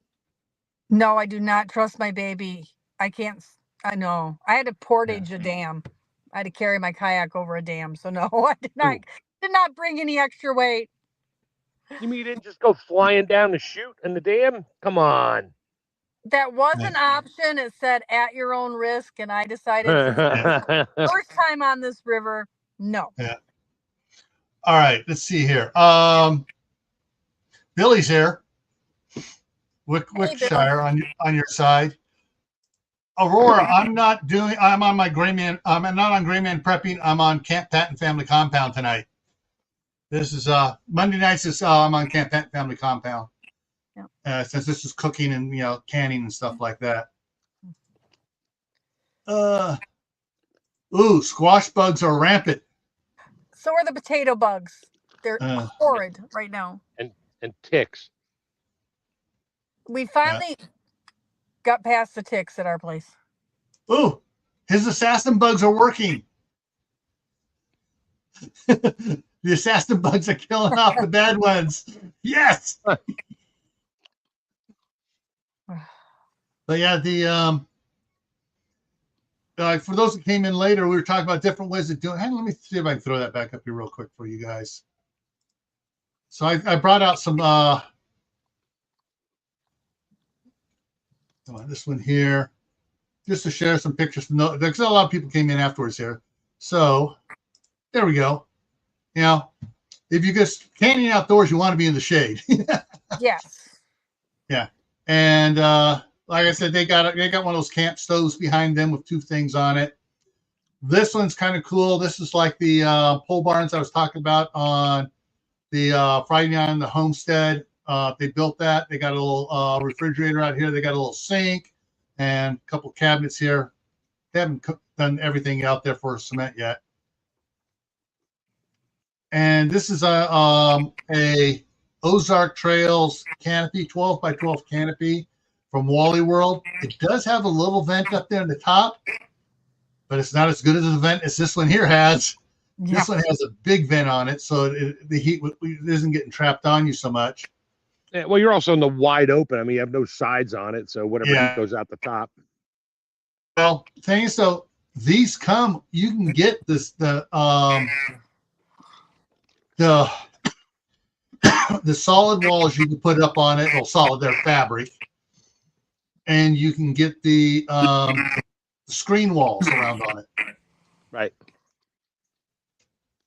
S3: No, I do not trust my baby. I can't. I know. I had to portage a dam. I had to carry my kayak over a dam. So no, I did not bring any extra weight.
S2: You mean you didn't just go flying down the chute in the dam? Come on.
S3: That was an option. It said at your own risk, and I decided first time on this river, no.
S1: Yeah. All right, let's see here. Billy's here. Wickshire on your side. Aurora, I'm on my gray man. I'm not on gray man prepping. I'm on Camppatton Family Compound tonight. This is Monday nights. I'm on Camppatton Family Compound. Yeah. Since this is cooking and canning and stuff like that. Squash bugs are rampant.
S3: So are the potato bugs. They're horrid right now.
S2: And ticks.
S3: We finally got past the ticks at our place.
S1: Ooh, his assassin bugs are working. The assassin bugs are killing off the bad ones. Yes. But yeah, for those that came in later, we were talking about different ways of doing it. Let me see if I can throw that back up here real quick for you guys. So I brought out some this one here, just to share some pictures because a lot of people came in afterwards here. So there we go. If you just canning outdoors, you want to be in the shade.
S3: Yes.
S1: Yeah. And like I said, they got one of those camp stoves behind them with two things on it. This one's kind of cool. This is like the pole barns I was talking about on the Friday night on the homestead. They built that. They got a little refrigerator out here. They got a little sink and a couple cabinets here. They haven't done everything out there for cement yet. And this is a Ozark Trails canopy, 12 by 12 canopy from Wally World. It does have a little vent up there in the top, but it's not as good as the vent as this one here has. Yeah. This one has a big vent on it, so the heat isn't getting trapped on you so much.
S2: Yeah, well, you're also in the wide open. I mean, you have no sides on it, so whatever heat goes out the top.
S1: Well, thing is, so these you can get the solid walls you can put up on it. Well, solid, they're fabric. And you can get the screen walls around on it.
S2: Right.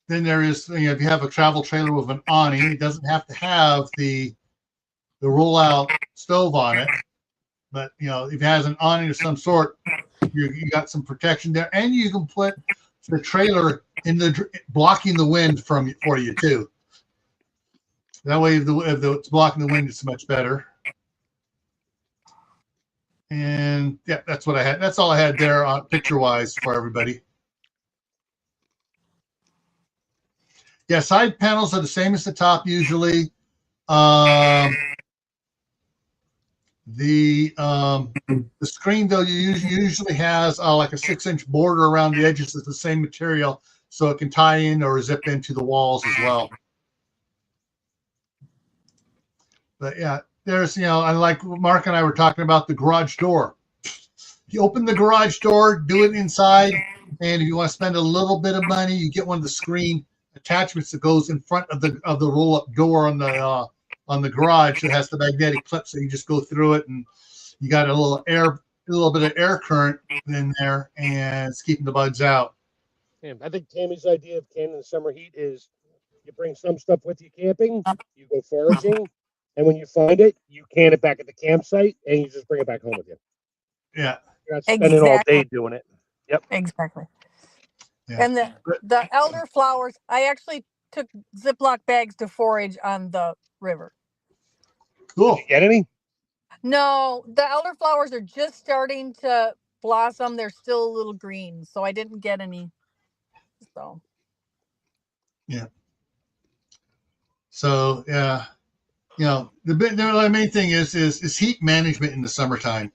S1: Then there is, if you have a travel trailer with an awning, it doesn't have to have the roll-out stove on it. But, if it has an awning of some sort, you got some protection there. And you can put the trailer blocking the wind for you, too. That way, if it's blocking the wind, it's much better. And yeah, that's what I had. That's all I had there picture-wise for everybody. Yeah, side panels are the same as the top usually. The screen though usually has like a 6-inch border around the edges of the same material, so it can tie in or zip into the walls as well. But yeah, there's and like Mark and I were talking about the garage door. You open the garage door, do it inside, and if you want to spend a little bit of money, you get one of the screen attachments that goes in front of the roll-up door on the garage that has the magnetic clip, so you just go through it, and you got a little bit of air current in there, and it's keeping the bugs out.
S2: Yeah, I think Tammy's idea of canning the summer heat is you bring some stuff with you camping, you go foraging, and when you find it, you can it back at the campsite, and you just bring it back home with you.
S1: Yeah.
S2: You're not spending all day doing it. Yep.
S3: Exactly.
S1: Yeah.
S3: And the elderflowers, I actually took Ziploc bags to forage on the river.
S1: Cool.
S2: Did you get any?
S3: No, the elderflowers are just starting to blossom. They're still a little green, so I didn't get any. So.
S1: Yeah. So yeah, the main thing is heat management in the summertime.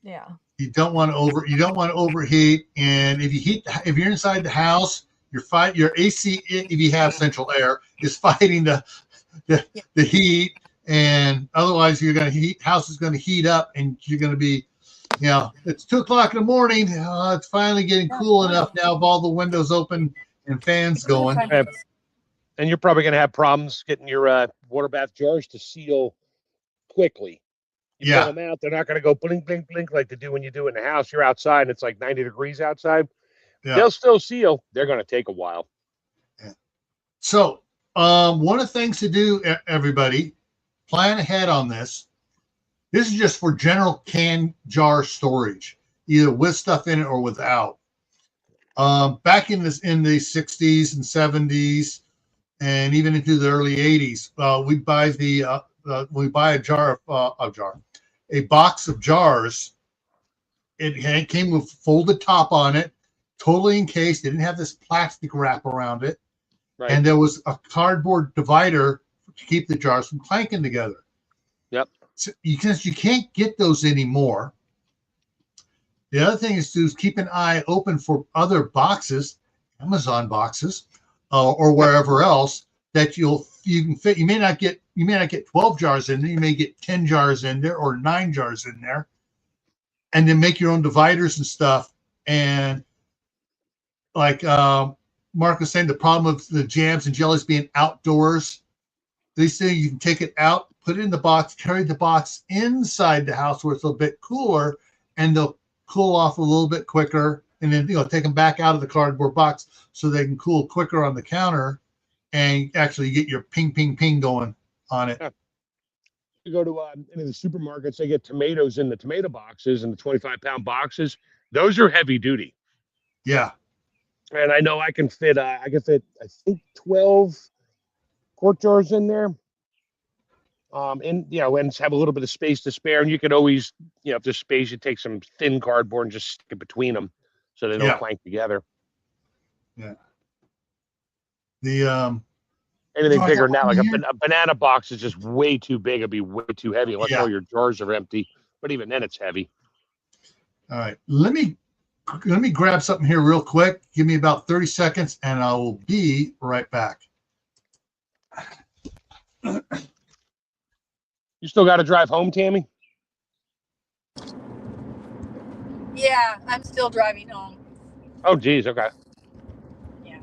S3: Yeah.
S1: You don't want to overheat, and if you're inside the house, your AC, if you have central air, is fighting the heat, and otherwise house is going to heat up, and you're going to be, it's 2:00 in the morning. It's finally getting cool enough now with all the windows open and fans going.
S2: And you're probably going to have problems getting your water bath jars to seal quickly. You pull them out, they're not going to go blink, blink, blink like they do when you do it in the house. You're outside and it's like 90 degrees outside. Yeah. They'll still seal. They're going to take a while.
S1: Yeah. So one of the things to do, everybody, plan ahead on this. This is just for general can jar storage, either with stuff in it or without. Back in the 60s and 70s, and even into the early 80s, we'd buy a box of jars. It came with folded top on it, totally encased. It didn't have this plastic wrap around it. Right. And there was a cardboard divider to keep the jars from clanking together.
S2: Yep.
S1: So you can't get those anymore. The other thing is to keep an eye open for other boxes, Amazon boxes, or wherever else that you can fit. You may not get 12 jars in there. You may get 10 jars in there or 9 jars in there, and then make your own dividers and stuff. And like Mark was saying, the problem of the jams and jellies being outdoors, these things you can take it out, put it in the box, carry the box inside the house where it's a bit cooler, and they'll cool off a little bit quicker. And then take them back out of the cardboard box so they can cool quicker on the counter, and actually get your ping, ping, ping going on it.
S2: Yeah. You go to into the supermarkets, they get tomatoes in the tomato boxes and the 25-pound boxes. Those are heavy duty.
S1: Yeah.
S2: And I know I can fit, I think 12 quart jars in there. And have a little bit of space to spare. And you could always, if there's space, you take some thin cardboard and just stick it between them so they don't clank together.
S1: Yeah. The
S2: anything bigger than that, like a banana box is just way too big. It'd be way too heavy unless all your jars are empty. But even then, it's heavy.
S1: All right, let me grab something here real quick. Give me about 30 seconds, and I will be right back.
S2: You still got to drive home, Tammy?
S3: Yeah, I'm still driving home.
S2: Oh, geez. Okay.
S3: Yeah.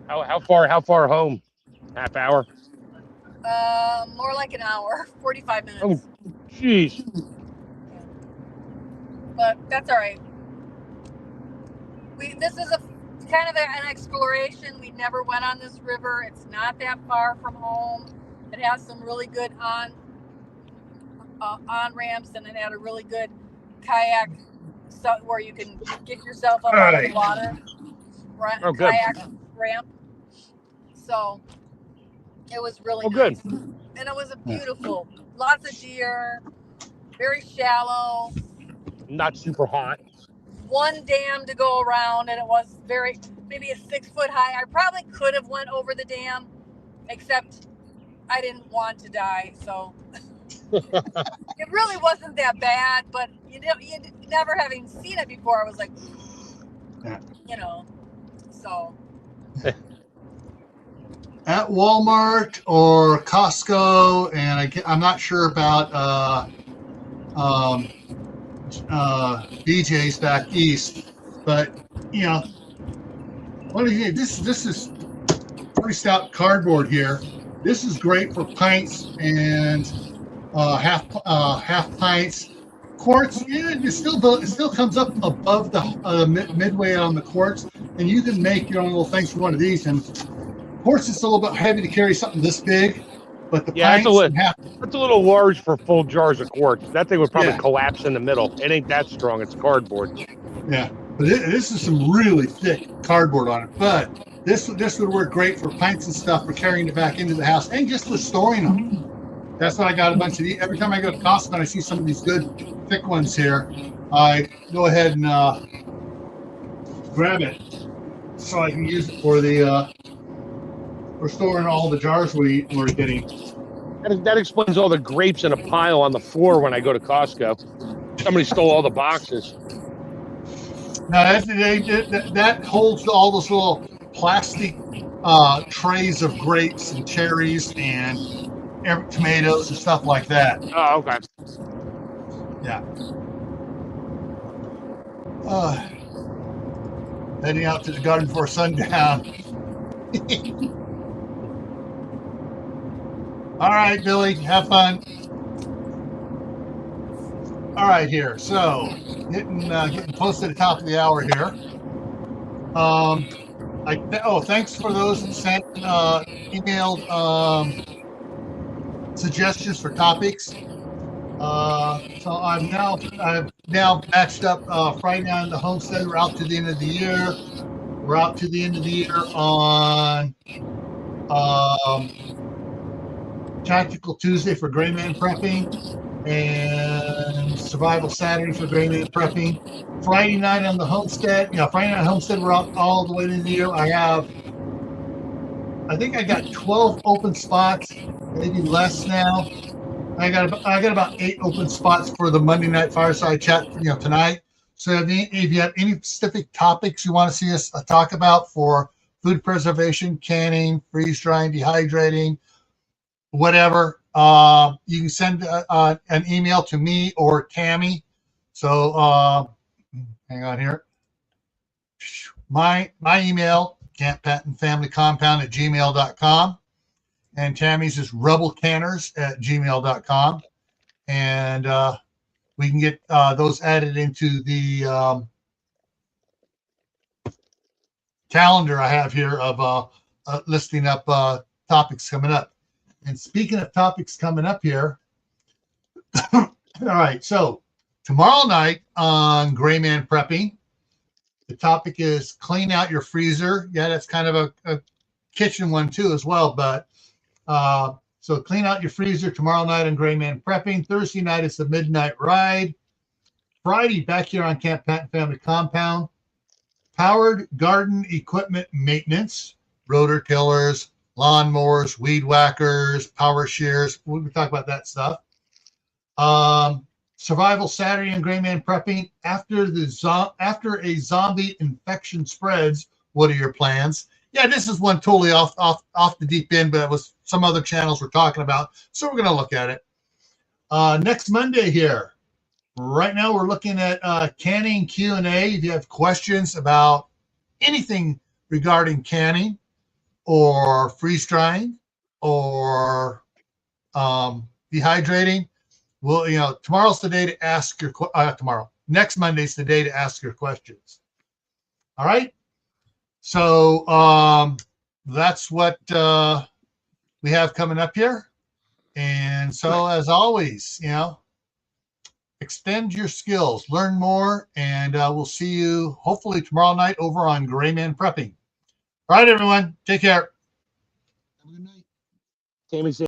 S2: How far home? Half hour?
S3: More like an hour, 45 minutes.
S2: Oh, geez.
S3: But that's all right. This is a kind of an exploration. We never went on this river. It's not that far from home. It has some really good on ramps, and it had a really good kayak where you can get yourself up out of the water. Kayak ramp. So it was really nice. Good. And it was a beautiful, lots of deer, very shallow.
S2: Not super hot.
S3: one dam to go around, and it was maybe a 6 foot high. I probably could have went over the dam, except I didn't want to die, so it really wasn't that bad. But you never having seen it before, I was like,
S1: Yeah.
S3: you know, so.
S1: At Walmart or Costco, and I'm not sure about BJ's back east, but you know, what do you think? This is pretty stout cardboard here. This is great for pints and half pints. Quarts, yeah, it still comes up above the midway on the quarts, and you can make your own little things for one of these. And quarts is a little bit heavy to carry something this big, but the pints
S2: that's a little large for full jars of quarts. That thing would probably collapse in the middle. It ain't that strong. It's cardboard.
S1: Yeah, but this is some really thick cardboard on it. But this would work great for pints and stuff for carrying it back into the house and just for storing them. That's why I got a bunch of these. Every time I go to Costco and I see some of these good thick ones here, I go ahead and grab it so I can use it for for storing all the jars we're getting.
S2: That explains all the grapes in a pile on the floor when I go to Costco. Somebody stole all the boxes.
S1: No, that holds all those little plastic trays of grapes and cherries and tomatoes and stuff like that.
S2: Oh, okay.
S1: Yeah. Heading out to the garden for sundown. All right, Billy, have fun. All right, here. So, getting close to the top of the hour here. Thanks for those that sent emailed suggestions for topics. So I've now matched up Friday night on the homestead. We're out to the end of the year. We're out to the end of the year on Tactical Tuesday for Gray Man prepping and Survival Saturday for Gray Man prepping. Friday night on the homestead. Friday night on homestead, we're out all the way to the year. I think I got 12 open spots, maybe less now. I got about 8 open spots for the Monday night fireside chat, tonight. So if you have any specific topics you want to see us talk about for food preservation, canning, freeze drying, dehydrating, whatever, you can send an email to me or Tammy. So hang on here. My email, camppattonfamilycompound@gmail.com. And Tammy's is rebelcanners@gmail.com. And we can get those added into the calendar I have here of listing up topics coming up. And speaking of topics coming up here, all right, so tomorrow night on Gray Man Prepping, the topic is clean out your freezer. Yeah, that's kind of a kitchen one too as well, but so clean out your freezer tomorrow night on Gray Man Prepping. Thursday night is the Midnight Ride. Friday, back here on Camppatton Family Compound, powered garden equipment maintenance, rotor tillers, lawnmowers, weed whackers, power shears. We can talk about that stuff. Survival Saturday on Gray Man Prepping. After a zombie infection spreads, what are your plans? Yeah, this is one totally off the deep end, but it was some other channels we're talking about, so we're going to look at it. Next Monday here. Right now we're looking at canning Q&A. If you have questions about anything regarding canning or freeze drying or dehydrating, well, tomorrow's the day to ask your next Monday's the day to ask your questions. All right. So that's what we have coming up here. And so as always, extend your skills, learn more, and we'll see you hopefully tomorrow night over on Gray Man Prepping. All right, everyone. Take care. Have a good night.
S2: Tammy said